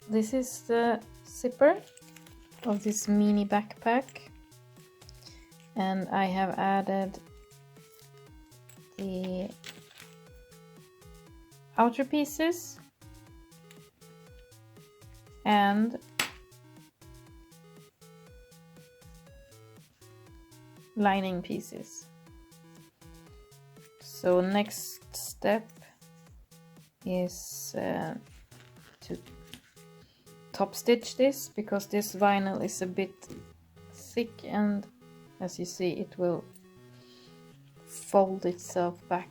This is the zipper of this mini backpack, and I have added the outer pieces and lining pieces. So next step is to top stitch this, because this vinyl is a bit thick, and as you see it will fold itself back.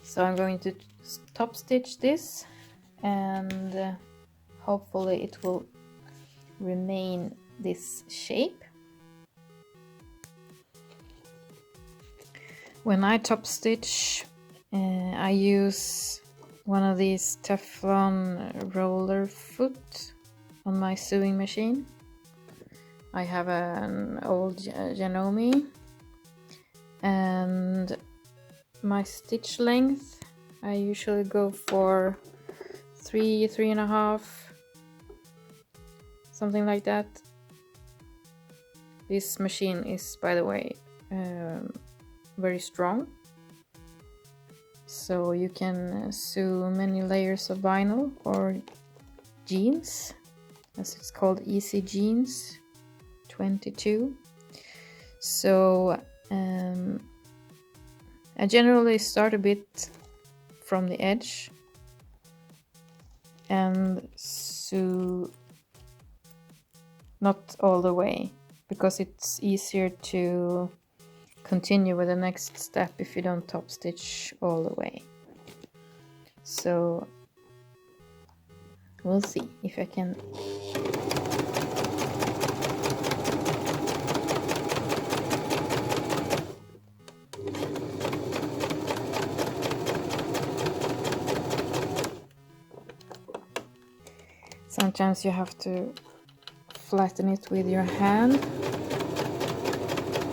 So I'm going to top stitch this, and hopefully it will remain this shape. When I top stitch, I use one of these Teflon roller foot on my sewing machine. I have an old Janome, and my stitch length I usually go for 3.5, something like that. This machine is, by the way, very strong, so you can sew many layers of vinyl or jeans, as it's called, Easy Jeans 22. So I generally start a bit from the edge and sew not all the way, because it's easier to continue with the next step if you don't top stitch all the way. So we'll see if I can. Sometimes you have to flatten it with your hand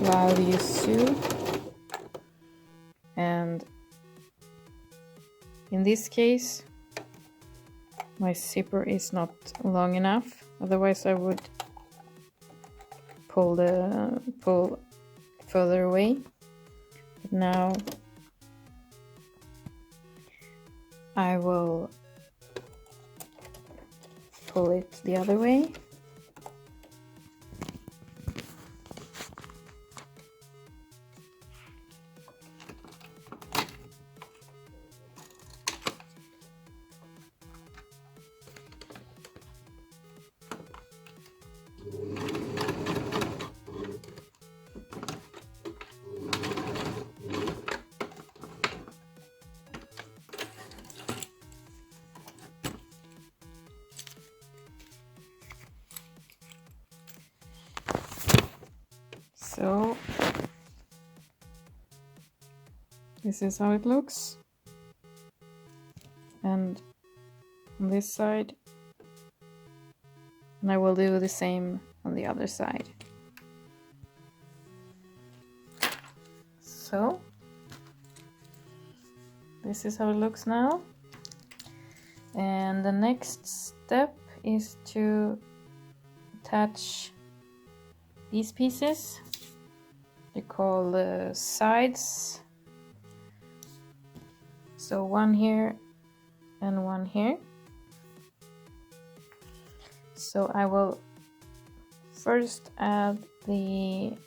while you sew, and in this case my zipper is not long enough, otherwise I would pull further away. But now I will pull it the other way. So this is how it looks, and on this side, and I will do the same on the other side. So this is how it looks now, and the next step is to attach these pieces. They call the sides, so one here and one here. So I will first add the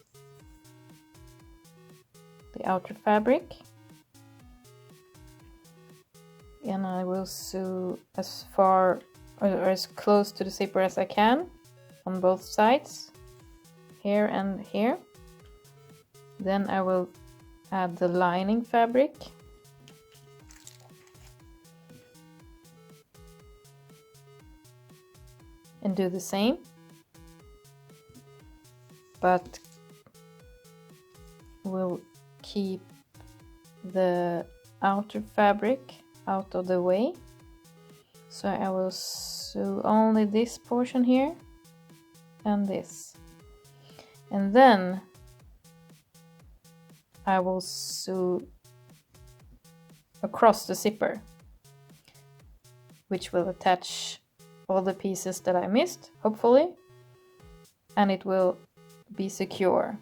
outer fabric, and I will sew as far or as close to the zipper as I can on both sides, here and here. Then I will add the lining fabric, and do the same, but we'll keep the outer fabric out of the way. So I will sew only this portion here and this, and then I will sew across the zipper. which will attach all the pieces that I missed, hopefully, and it will be secure,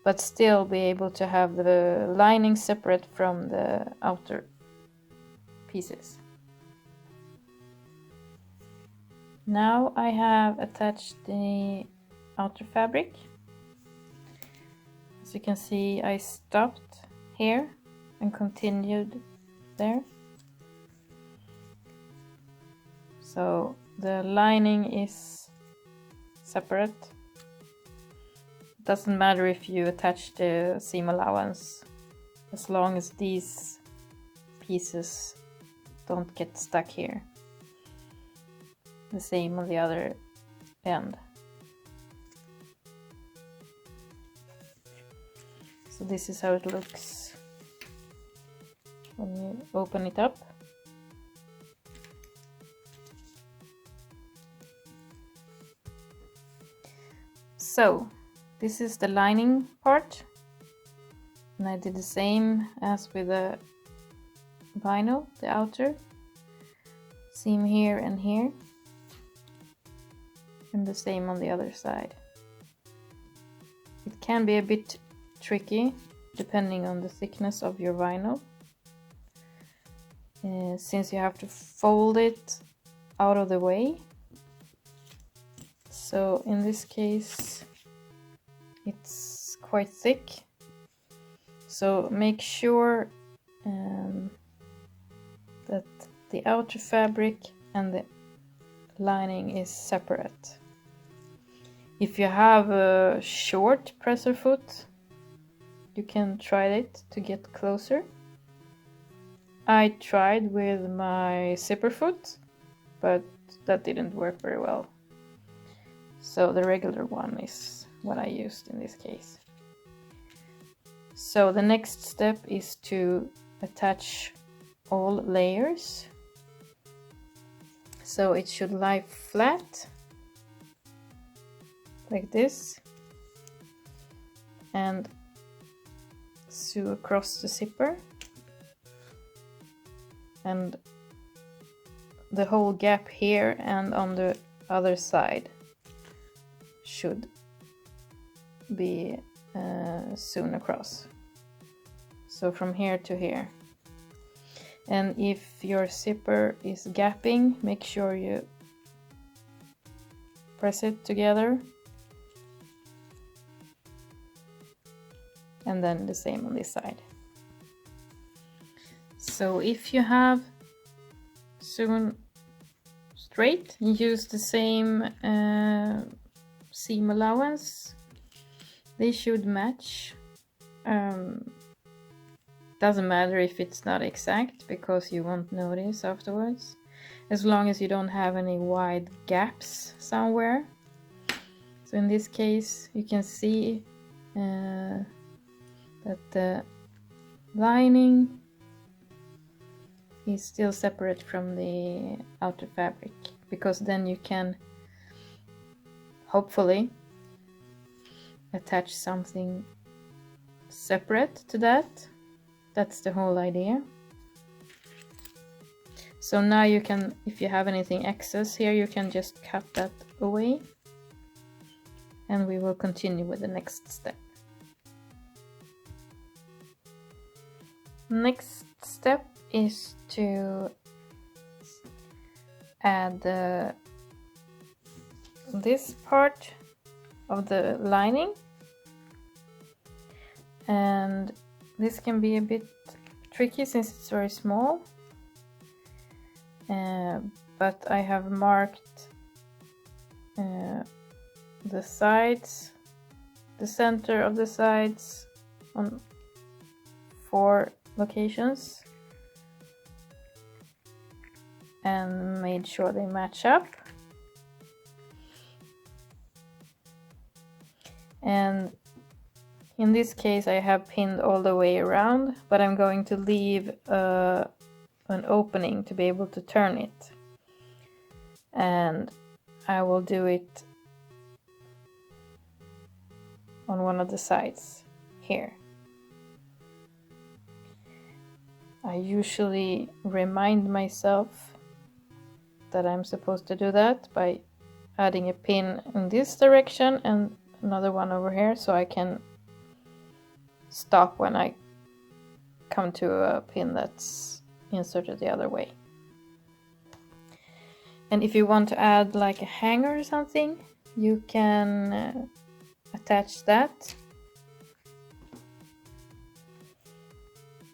but still be able to have the lining separate from the outer pieces. Now I have attached the outer fabric. As you can see, I stopped here and continued there. So the lining is separate. Doesn't matter if you attach the seam allowance, as long as these pieces don't get stuck here. The same on the other end. So this is how it looks when you open it up. So this is the lining part, and I did the same as with the vinyl, the outer seam here and here, and the same on the other side. It can be a bit tricky depending on the thickness of your vinyl, since you have to fold it out of the way. So in this case it's quite thick, so make sure that the outer fabric and the lining is separate. If you have a short presser foot, you can try it to get closer. I tried with my zipper foot, but that didn't work very well. So the regular one is what I used in this case. So the next step is to attach all layers. So it should lie flat like this and sew across the zipper, and the whole gap here and on the other side should be sewn across. So from here to here. And if your zipper is gapping, make sure you press it together, and then the same on this side. So if you have sewn straight, use the same seam allowance. They should match. Doesn't matter if it's not exact, because you won't notice afterwards, as long as you don't have any wide gaps somewhere. So in this case you can see that the lining is still separate from the outer fabric, because then you can hopefully attach something separate to that. That's the whole idea. So now you can, if you have anything excess here, you can just cut that away, and we will continue with the next step. Next step is to add this part of the lining, and this can be a bit tricky since it's very small, but I have marked the sides, the center of the sides on 4 locations, and made sure they match up. And in this case I have pinned all the way around, but I'm going to leave an opening to be able to turn it, and I will do it on one of the sides here. I usually remind myself that I'm supposed to do that by adding a pin in this direction and another one over here, so I can stop when I come to a pin that's inserted the other way. And if you want to add like a hanger or something, you can attach that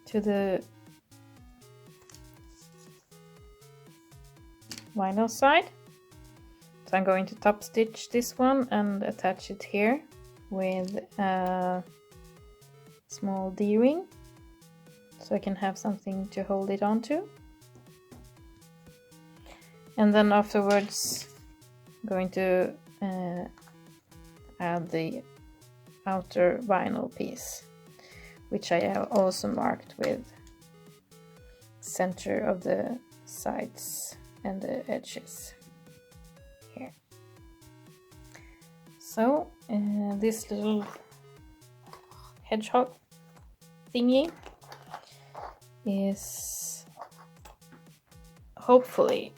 to the vinyl side. So I'm going to top stitch this one and attach it here with a small D-ring, so I can have something to hold it onto. And then afterwards I'm going to add the outer vinyl piece, which I have also marked with center of the sides and the edges here. So this little hedgehog thingy is hopefully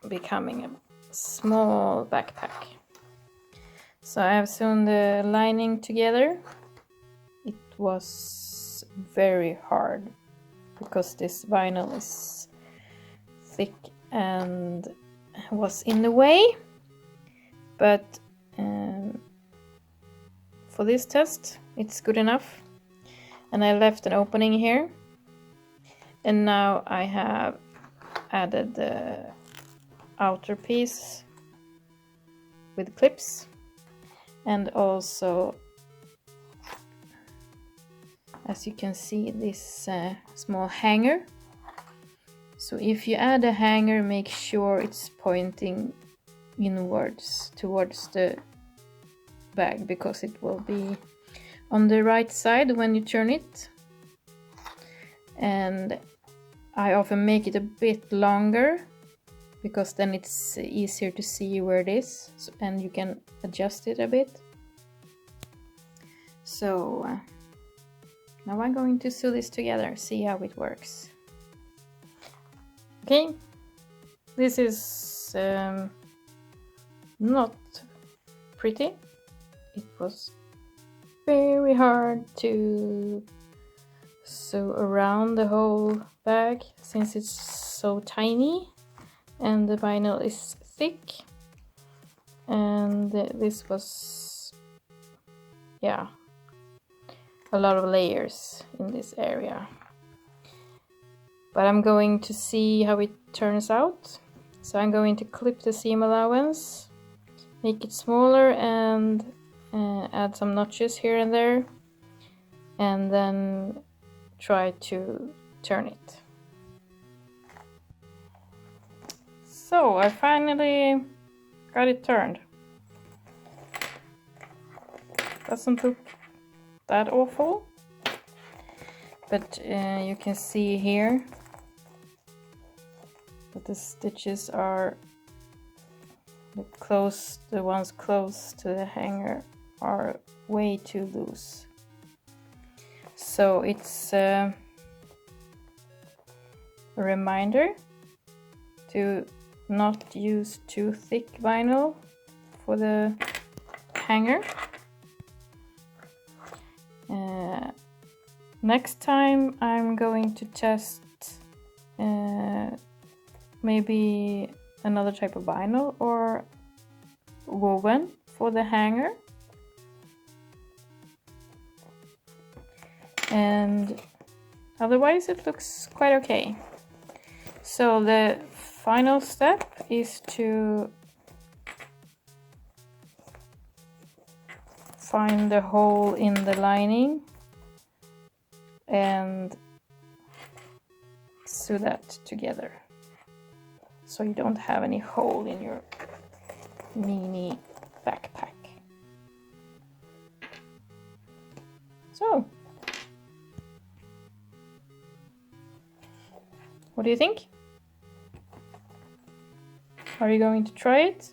becoming a small backpack. So I have sewn the lining together. It was very hard because this vinyl is thick and was in the way, but for this test it's good enough. And I left an opening here, and now I have added the outer piece with clips, and also, as you can see, this small hanger. So if you add a hanger, make sure it's pointing inwards towards the bag, because it will be on the right side when you turn it. And I often make it a bit longer, because then it's easier to see where it is, and you can adjust it a bit. So now I'm going to sew this together, see how it works. Okay, this is not pretty. It was very hard to sew around the whole bag since it's so tiny and the vinyl is thick, and this was, yeah, a lot of layers in this area. But I'm going to see how it turns out. So I'm going to clip the seam allowance, make it smaller, and add some notches here and there, and then try to turn it. So I finally got it turned. Doesn't look that awful, but you can see here that the stitches are the ones close to the hanger are way too loose. So it's a reminder to not use too thick vinyl for the hanger. Next time I'm going to test maybe another type of vinyl or woven for the hanger. And otherwise it looks quite okay. So the final step is to find the hole in the lining and sew that together, so you don't have any hole in your mini backpack. So, what do you think? Are you going to try it?